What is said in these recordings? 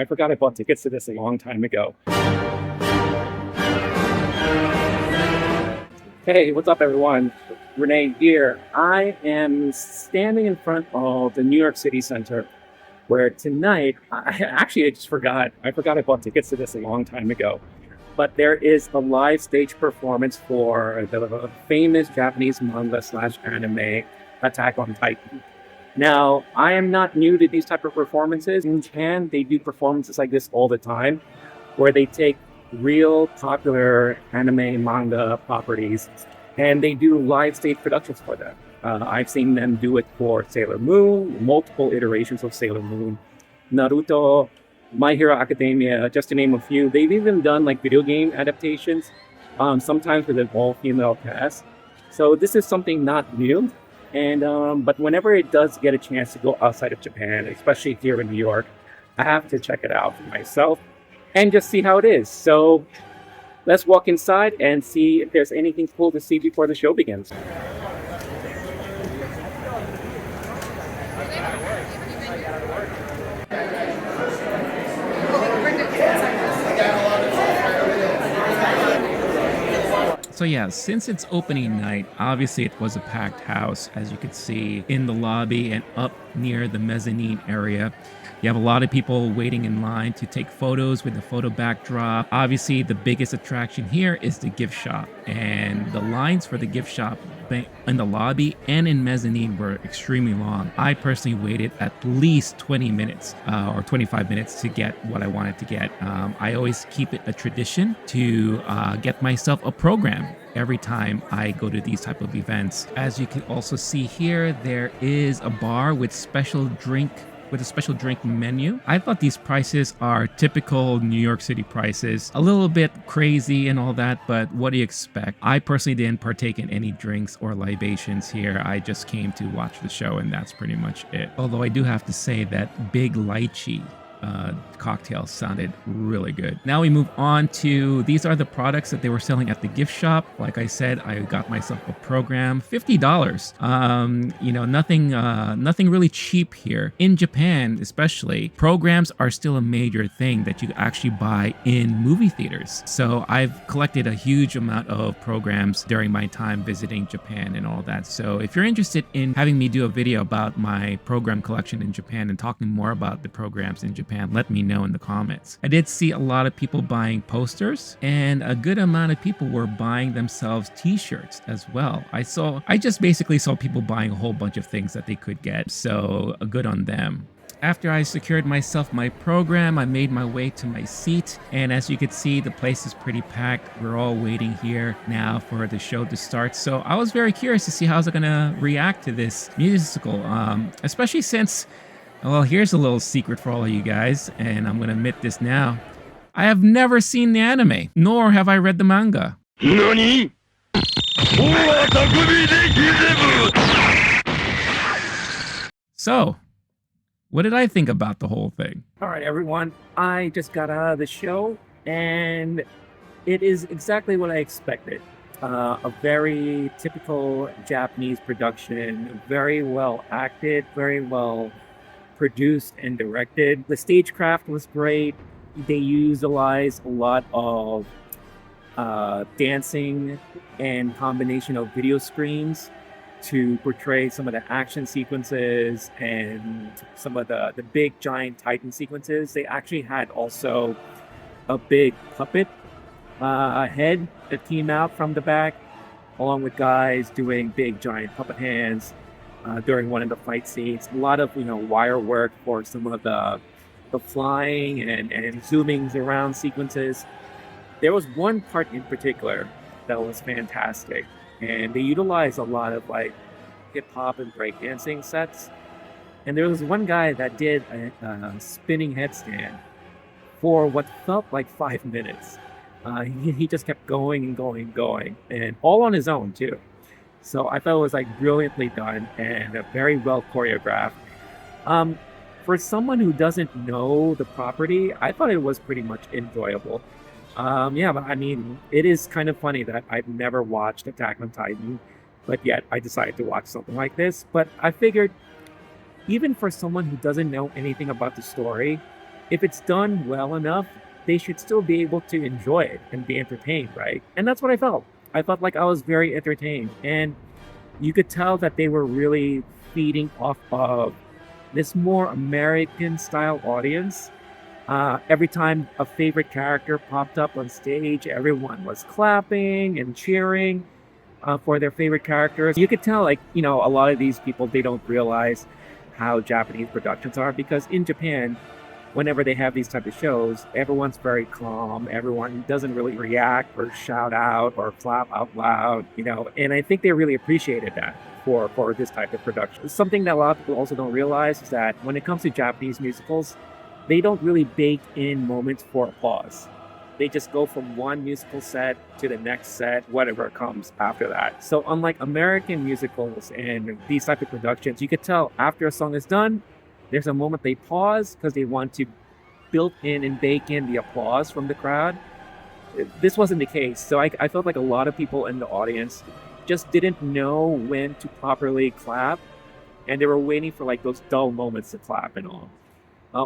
I forgot I bought tickets to this a long time ago. Hey, what's up, everyone? Renee here. I am standing in front of the New York City Center, where tonight, I just forgot. I forgot I bought tickets to this a long time ago. But there is a live stage performance for the famous Japanese manga slash anime Attack on Titan. Now, I am not new to these type of performances. In Japan, they do performances like this all the time, where they take real popular anime manga properties and they do live stage productions for them. I've seen them do it for Sailor Moon, multiple iterations of Sailor Moon, Naruto, My Hero Academia, just to name a few. They've even done like video game adaptations, sometimes with an all-female cast. So this is something not new. And but whenever it does get a chance to go outside of Japan, especially here in New York, I have to check it out for myself and just see how it is. So let's walk inside and see if there's anything cool to see before the show begins. So yeah, since it's opening night, obviously it was a packed house, as you could see in the lobby and up near the mezzanine area. You have a lot of people waiting in line to take photos with the photo backdrop. Obviously, the biggest attraction here is the gift shop, and the lines for the gift shop in the lobby and in mezzanine were extremely long. I personally waited at least 20 minutes or 25 minutes to get what I wanted to get. I always keep it a tradition to get myself a program every time I go to these type of events. As you can also see here, there is a bar with a special drink menu. I thought these prices are typical New York City prices, a little bit crazy and all that, but what do you expect? I personally didn't partake in any drinks or libations here. I just came to watch the show and that's pretty much it. Although I do have to say that Big Lychee cocktail sounded really good. Now we move on to, these are the products that they were selling at the gift shop. Like I said, I got myself a program, $50. You know, nothing really cheap here. In Japan, especially, programs are still a major thing that you actually buy in movie theaters. So I've collected a huge amount of programs during my time visiting Japan and all that. So if you're interested in having me do a video about my program collection in Japan and talking more about the programs in Japan, let me know in the comments. I did see a lot of people buying posters, and a good amount of people were buying themselves t-shirts as well. I just basically saw people buying a whole bunch of things that they could get, so good on them. After I secured myself my program, I made my way to my seat, and as you can see, the place is pretty packed. We're all waiting here now for the show to start, so I was very curious to see how it's gonna react to this musical, especially since, well, here's a little secret for all of you guys, and I'm gonna admit this now. I have never seen the anime, nor have I read the manga. NANI?! So, what did I think about the whole thing? All right, everyone. I just got out of the show, and it is exactly what I expected. A very typical Japanese production, very well acted, very well produced and directed. The stagecraft was great. They utilized a lot of dancing and combination of video screens to portray some of the action sequences and some of the big giant Titan sequences. They actually had also a big puppet head that came out from the back, along with guys doing big giant puppet hands during one of the fight scenes. A lot of wire work for some of the flying and zoomings around sequences. There was one part in particular that was fantastic, and they utilized a lot of like hip hop and breakdancing sets. And there was one guy that did a spinning headstand for what felt like 5 minutes. He just kept going and going and going, and all on his own too. So I thought it was like brilliantly done and very well choreographed. For someone who doesn't know the property, I thought it was pretty much enjoyable. Yeah, but I mean, it is kind of funny that I've never watched Attack on Titan, but yet I decided to watch something like this. But I figured, even for someone who doesn't know anything about the story, if it's done well enough, they should still be able to enjoy it and be entertained, right? And that's what I felt. I felt like I was very entertained. And you could tell that they were really feeding off of this more American style audience. Every time a favorite character popped up on stage, everyone was clapping and cheering for their favorite characters. You could tell, like, a lot of these people, they don't realize how Japanese productions are, because in Japan, whenever they have these type of shows, everyone's very calm. Everyone doesn't really react or shout out or clap out loud, and I think they really appreciated that for this type of production. Something that a lot of people also don't realize is that when it comes to Japanese musicals, they don't really bake in moments for applause. They just go from one musical set to the next set, whatever comes after that. So unlike American musicals and these type of productions, you could tell after a song is done, there's a moment they pause because they want to build in and bake in the applause from the crowd. This wasn't the case. So I felt like a lot of people in the audience just didn't know when to properly clap, and they were waiting for like those dull moments to clap and all.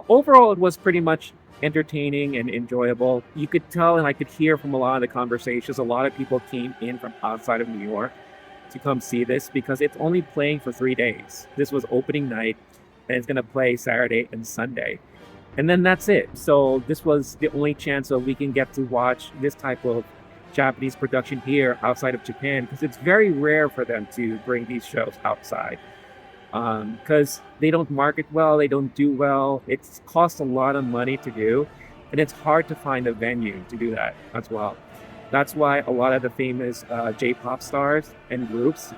Overall, it was pretty much entertaining and enjoyable. You could tell, and I could hear from a lot of the conversations, a lot of people came in from outside of New York to come see this because it's only playing for 3 days. This was opening night, and it's going to play Saturday and Sunday. And then that's it. So this was the only chance that we can get to watch this type of Japanese production here outside of Japan, because it's very rare for them to bring these shows outside. Because they don't market well, they don't do well. It costs a lot of money to do, and it's hard to find a venue to do that as well. That's why a lot of the famous J-pop stars and groups,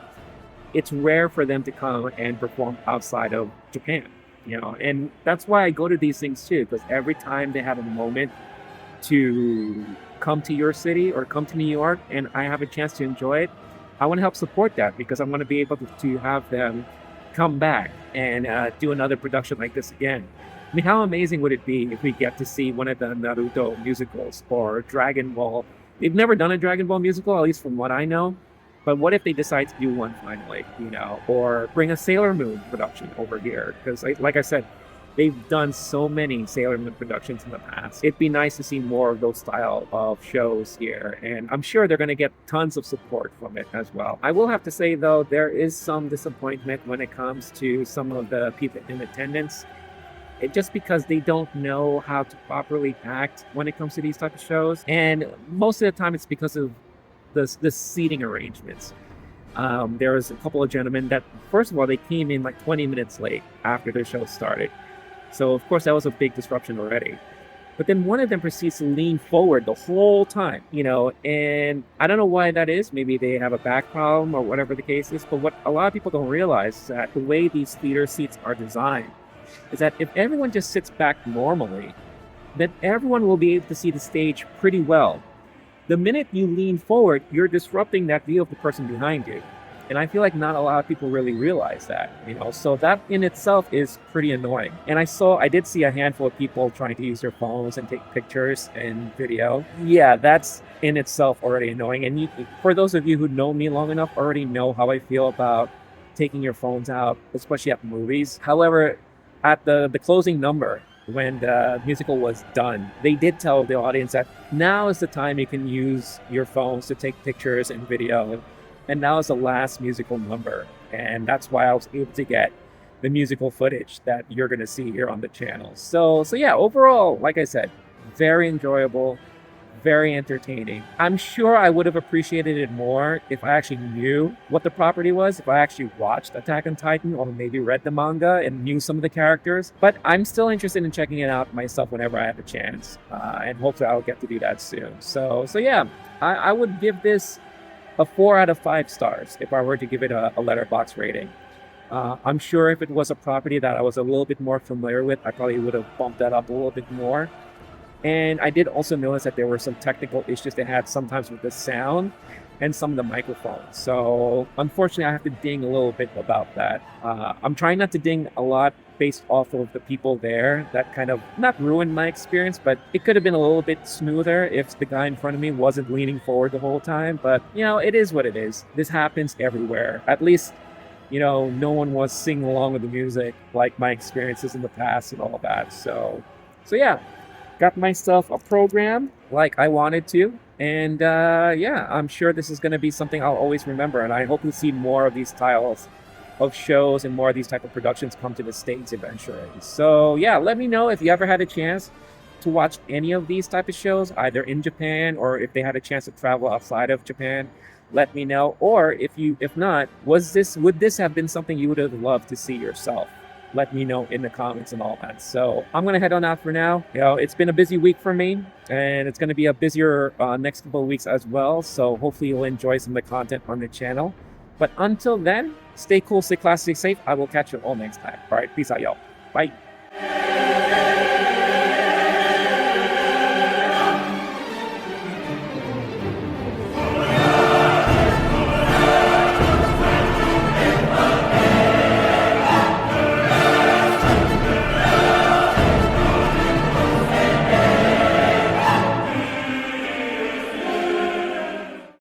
it's rare for them to come and perform outside of Japan, and that's why I go to these things too, because every time they have a moment to come to your city or come to New York and I have a chance to enjoy it, I want to help support that, because I want to be able to have them come back and do another production like this again. I mean, how amazing would it be if we get to see one of the Naruto musicals or Dragon Ball? They've never done a Dragon Ball musical, at least from what I know. But what if they decide to do one finally, or bring a Sailor Moon production over here? Because like I said, they've done so many Sailor Moon productions in the past. It'd be nice to see more of those style of shows here, and I'm sure they're going to get tons of support from it as well. I will have to say, though, there is some disappointment when it comes to some of the people in attendance. Just because they don't know how to properly act when it comes to these type of shows, and most of the time it's because of the seating arrangements. There was a couple of gentlemen that, first of all, they came in like 20 minutes late after the show started. So, of course, that was a big disruption already. But then one of them proceeds to lean forward the whole time, and I don't know why that is. Maybe they have a back problem or whatever the case is. But what a lot of people don't realize is that the way these theater seats are designed is that if everyone just sits back normally, then everyone will be able to see the stage pretty well. The minute you lean forward, you're disrupting that view of the person behind you. And I feel like not a lot of people really realize that, so that in itself is pretty annoying. And I did see a handful of people trying to use their phones and take pictures and video. Yeah, that's in itself already annoying. And for those of you who know me long enough, already know how I feel about taking your phones out, especially at movies. However, at the closing number, when the musical was done, they did tell the audience that now is the time you can use your phones to take pictures and video. And now is the last musical number. And that's why I was able to get the musical footage that you're going to see here on the channel. So yeah, overall, like I said, very enjoyable, very entertaining. I'm sure I would have appreciated it more if I actually knew what the property was, if I actually watched Attack on Titan or maybe read the manga and knew some of the characters. But I'm still interested in checking it out myself whenever I have a chance. And hopefully I'll get to do that soon. So yeah, I would give this a 4 out of 5 stars if I were to give it a letterbox rating. I'm sure if it was a property that I was a little bit more familiar with, I probably would have bumped that up a little bit more. And I did also notice that there were some technical issues they had sometimes with the sound and some of the microphones. So unfortunately, I have to ding a little bit about that. I'm trying not to ding a lot based off of the people there. That kind of not ruined my experience, but it could have been a little bit smoother if the guy in front of me wasn't leaning forward the whole time. But it is what it is. This happens everywhere. At least, no one was singing along with the music like my experiences in the past and all that. So So yeah, got myself a program like I wanted to. And yeah, I'm sure this is going to be something I'll always remember. And I hope to see more of these styles of shows and more of these type of productions come to the States eventually. So yeah, let me know if you ever had a chance to watch any of these type of shows, either in Japan or if they had a chance to travel outside of Japan. Let me know. Or if not, would this have been something you would have loved to see yourself? Let me know in the comments and all that. So I'm gonna head on out for now. It's been a busy week for me, and it's gonna be a busier next couple of weeks as well. So hopefully you'll enjoy some of the content on the channel. But until then, stay cool, stay classy, stay safe. I will catch you all next time. All right, peace out, y'all. Bye.